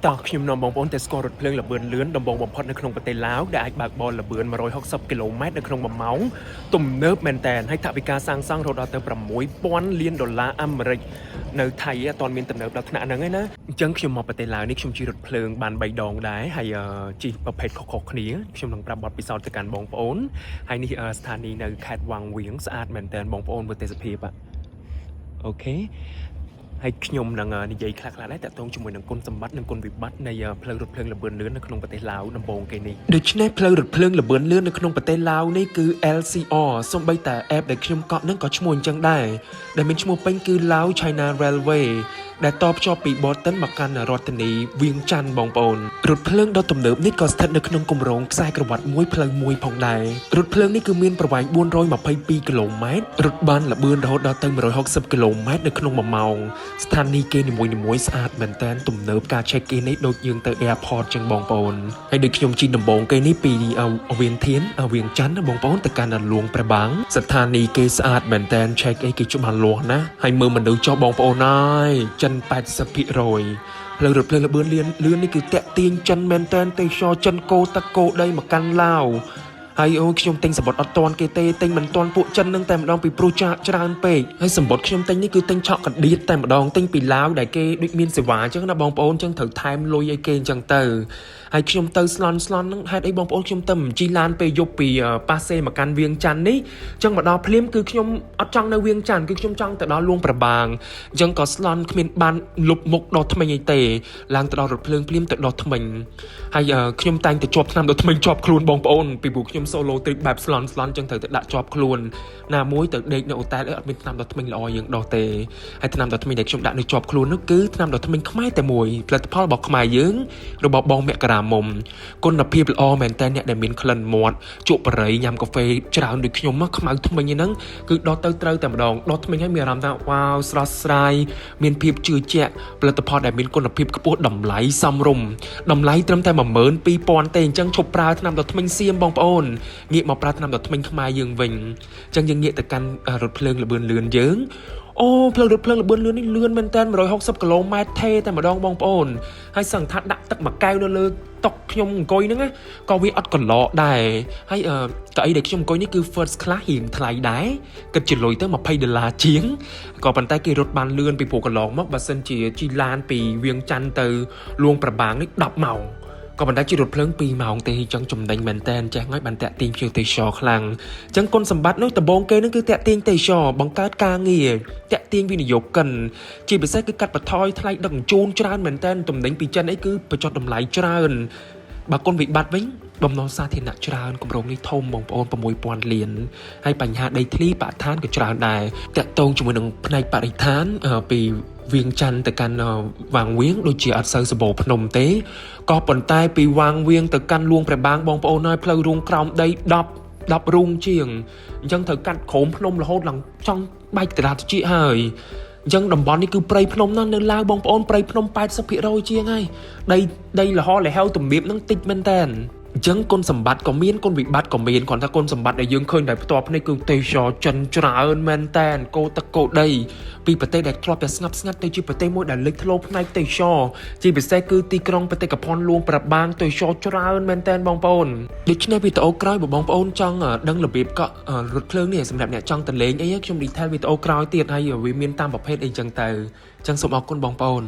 តើខ្ញុំនាំបងប្អូនទៅស្គាល់រថភ្លើងល្បឿនលឿនដំបងបំផុតនៅក្នុងប្រទេសឡាវដែលអាចបើកបរល្បឿន160គីឡូម៉ែត្រនៅក្នុង1ម៉ោងទំនើបមែនតើហើយថវិកាសាងសង់រហូតដល់ទៅ$6000លានអាមេរិកនៅថៃអត់ទាន់មានទំនើបដល់ថ្នាក់ហ្នឹងឯណាអញ្ចឹងខ្ញុំមកប្រទេសឡាវនេះខ្ញុំជិះរថភ្លើងបាន3ដងដែរហើយជិះប្រភេទខុសៗគ្នាខ្ញុំនឹងប្រាប់បទពិសោធន៍ទៅកាន់បងប្អូនហើយនេះស្ថានីយ៍នៅខេត្តវាងវៀងស្អាតមែនតើបងប្អូនមើលទេសភាពអូខេហើយខ្ញុំនឹងនិយាយខ្លះៗដែរតាក់ទងជាមួយនឹងគុណសម្បត្តិនិងគុណវិបត្តិនៃផ្លូវរថភ្លើងល្បឿនលឿននៅក្នុងប្រទេសឡាវដំបូងគេនេះដូច្នេះផ្លូវរថភ្លើងល្បឿនលឿននៅក្នុងប្រទេសឡាវនេះគឺ LCR សូម្បីតែ app ដែលខ្ញុំកក់នឹងក៏ឈ្មោះអញ្ចឹងដែរដែលមានឈ្មោះពេញគឺ Lao China Railway ដែលតភ្ជាប់ពីបរតិនមកកាន់រដ្ឋធានីវៀងច័ន្ទបងប្អូនរថភ្លើងដ៏ទំនើបនេះក៏ស្ថិតនៅក្នុងគម្រោងខ្សែក្រវ៉ាត់មួយផ្លូវមួយផងដែររថភ្លើងនេះគឺមានប្រវែង422គីឡូម៉ែត្ររត់បានល្បឿនរហូតដល់ទៅ160គីឡូម៉ែត្រនៅក្នុង1ម៉ោងស្ថានីយ៍គេនីមួយៗស្អាតមែនតើទំនើបការ check in នេះដូចយើងទៅ airport ចឹងបងប្អូនហើយដូចខ្ញុំជិះដំបងគេនេះពីវៀងធានវៀងច័ន្ទបងប្អូនទៅកាន់លួងព្រះបាំងស្ថានីយ៍គេស្អាតមែនតើ check អីគេច្បាស់លាស់ណាហើយមើលមនុស្សចុះបងប្អូនអើយចិន80%ផ្លូវរថភ្លើងល្បឿនលឿននេះគឺតាក់ទាញចិនមែនតើទេសចរចិនកោទឹកកោដីមកកាន់ឡាវហើយអូខ្ញុំទិញសម្បត្តិអត់តាន់គេទេទិញមិនតាន់ពួកចិននឹងតែម្ដងពីព្រោះចាក់ច្រើនពេកហើយសម្បត្តិខ្ញុំទិញនេះគឺទិញឆក់កដៀតតែម្ដងទិញពីឡាវដែលគេដូចមានសេវាអញ្ចឹងណាបងប្អូនអញ្ចឹងត្រូវថែមលុយឲ្យគេអញ្ចឹងទៅហើយខ្ញុំទៅស្លន់ហ្នឹងហេតុអីបងប្អូនខ្ញុំទៅជិះឡានពេលយប់ពីប៉ាសេមកកាន់វៀងច័ន្ទនេះអញ្ចឹងមកដល់ភ្លាមគឺខ្ញុំអត់ចង់នៅវៀងច័ន្ទគឺខ្ញុំចង់ទៅដល់លួងព្រះបាងអញ្ចឹងក៏ស្លន់គ្មានបានលុបមុខដល់ថ្មិញអីទេឡើងទៅដល់រថភ្លើងភ្លាមទៅដល់ថ្មិញហើយខ្ញុំតែងតែជាប់ថ្នាំដល់ថ្មិញជាប់ខ្លួនបងប្អូនពីព្រោះខ្ញុំ solo trip បែបស្លន់អញ្ចឹងត្រូវទៅដាក់ជាប់ខ្លួនណាមួយទៅដេកនៅអូតែលអត់មានថ្នាំដល់ថ្មិញល្អយើងដោះទេហើយថ្នាំដល់ថ្មិញដែលខ្ញុំដាក់នៅជាប់ខ្លួននោះគឺថ្នាំដល់ថ្មិញខ្មែរតែមួយផលិតផលរបស់ខ្មែរយើងរបស់បងមករាមុំគុណភាពល្អមែនតើអ្នកដែលមានក្លិនមាត់ជក់បរិយញ៉ាំកាហ្វេច្រើនដូចខ្ញុំមកខ្មៅថ្មិញហ្នឹងគឺដោះទៅត្រូវតែម្ដងដោះថ្មិញឲ្យមានអារម្មណ៍ថាវ៉ាវស្រស់ស្រាយមានភាពជឿជាក់ផលិតផលដែលមានគុណភាពខ្ពស់តម្លៃសមរម្យតម្លៃត្រឹមតែ12000ទេអញ្ចឹងឈប់ប្រើថ្នាំដល់ថ្មិញសៀមបងប្អូនងាកមកប្រើថ្នាំដល់ថ្មិញខ្មែរយើងវិញអញ្ចឹងយើងងាកទៅកាន់រថភ្លើងល្បឿនលឿនយើងអូផ្លូវរថភ្លើងល្បឿនលឿននេះលឿនមែនតើ160គីឡូម៉ែត្រទេតែម្ដងបងប្អូនហើយសឹងថាដាក់ទឹកមួយកែវនៅលើតុខ្ញុំអង្គុយហ្នឹងក៏វាអត់កន្លកដែរហើយកៅអីដែលខ្ញុំអង្គុយនេះគឺ first class រៀងថ្លៃដែរគិតជាលុយទៅ$20ជាងក៏ប៉ុន្តែគេរត់បានលឿនពីព្រោះកន្លងមកបើសិនជាជិះឡានពីវៀងច័ន្ទទៅលួងព្រះបាងនេះ10ម៉ោងក៏ប៉ុន្តែជិះរថភ្លើង2ម៉ោងទេអញ្ចឹងចំណេញមែនតើចេះហើយបានតាក់ទាញភ្ញៀវទេសចរខ្លាំងអញ្ចឹងគុណសម្បត្តិនោះដំបូងគេនឹងគឺតាក់ទាញទេសចរបង្កើតការងារតាក់ទាញវិនិយោគិនជាពិសេសគឺកាត់បន្ថយថ្លៃដឹកជញ្ជូនច្រើនមែនតើតំណែងពីចិនអីគឺបញ្ចុះតម្លៃច្រើនបើគុណវិបត្តិវិញបំណុលសាធារណៈច្រើនគម្រោងនេះធំបងប្អូន$6000លានហើយបញ្ហាដីធ្លីបរិស្ថានក៏ច្រើនដែរតាក់ទងជាមួយនឹងផ្នែកបរិស្ថានពីវៀងច័ន្ទទៅកាន់វាងវៀងដូចជាអត់សូវសម្បូរភ្នំទេក៏ប៉ុន្តែពីវាងវៀងទៅកាន់លួងព្រះបាងបងប្អូនហើយផ្លូវរូងក្រោមដី10រូងជាងអញ្ចឹងត្រូវកាត់ក្រោមភ្នំរហូតឡើងចង់បែកតារាត្រជាហើយអញ្ចឹងតំបន់នេះគឺព្រៃភ្នំណាស់នៅឡាវបងប្អូនព្រៃភ្នំ80%ជាងហើយដីលហលហែវទំនាបហ្នឹងតិចមែនតើអញ្ចឹងគុណសម្បត្តិក៏មានគុណវិបត្តិក៏មានគ្រាន់តែគុណសម្បត្តិដែលយើងឃើញដោយផ្ទាល់ភ្នែកគឺទេសចរចិនច្រើនមែនតើកោទឹកកោដីពីប្រទេសដែលធ្លាប់តែស្ងប់ស្ងាត់ទៅជាប្រទេសមួយដែលលេចធ្លោផ្នែកទេសចរជាពិសេសគឺទីក្រុងបេតិកភណ្ឌលួងព្រះបាងទេសចរច្រើនមែនតើបងប្អូនដូច្នេះវីដេអូក្រោយបងប្អូនចង់ដឹងរបៀបកក់រថភ្លើងនេះសម្រាប់អ្នកចង់ទៅលេងអីខ្ញុំ detail វីដេអូក្រោយទៀតហើយវាមានតាមប្រភេទអីចឹងទៅអញ្ចឹងសូមអរគុណបងប្អូន